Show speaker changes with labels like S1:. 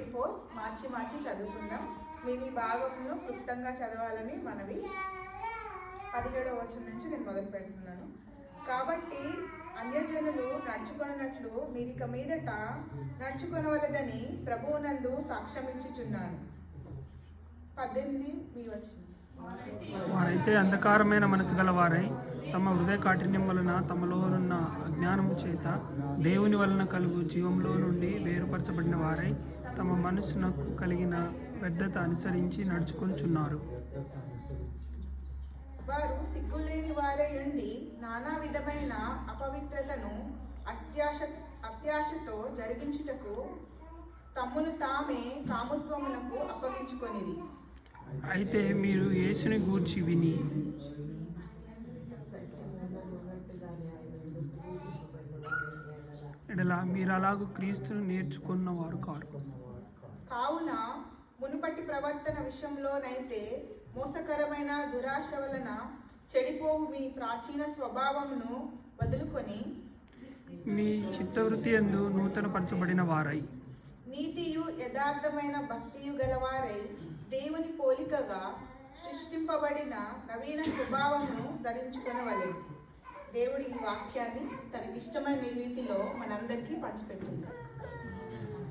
S1: 24 మార్చి చదువుకుందాం. మేము ఈ భాగంలో క్లుప్తంగా చదవాలని మనవి. 17వ వచనం నుంచి నేను మొదలు పెడుతున్నాను. కాబట్టి అన్యజనులు నడుచుకొనట్లు మీరిక మీదట నడుచుకొనవలదని ప్రభువునందు సాక్ష్యమిచ్చుచున్నాను. 18 మీ వచనం.
S2: వారైతే అంధకారమైన మనసు గలవారై తమ హృదయ కాఠిన్యం వలన తమలోనున్న అజ్ఞానము చేత దేవుని వలన కలుగు జీవంలో నుండి వేరుపరచబడిన వారై తమ మనసునకు కలిగిన వ్యర్థత అనుసరించి నడుచుకొనుచున్నారు.
S1: వారు సిగ్గులేని వారై ఉండి నానా విధమైన అపవిత్రతను అత్యాశతో జరిగించుటకు తమ్మును తామే కాముత్వమునకు అప్పగించుకొనిరి.
S2: అయితే మీరు యేసుని గూర్చి విని ఎడల మీరు అలాగూ క్రీస్తును నేర్చుకున్నవారు కారు.
S1: కావున మునుపటి ప్రవర్తన విషయంలోనైతే మోసకరమైన దురాశ వలన చెడిపోవు మీ ప్రాచీన స్వభావమును వదులుకొని
S2: మీ చిత్తవృత్తి యందు నూతనపరచబడిన వారై
S1: నీతియు యథార్థమైన భక్తియు గలవారై దేవుని పోలికగా సృష్టింపబడిన నవీన స్వభావమును ధరించుకొనవలెను. దేవుడి ఈ వాక్యాన్ని తనకిష్టమైన రీతిలో మనందరికీ పంచిపెట్టింది.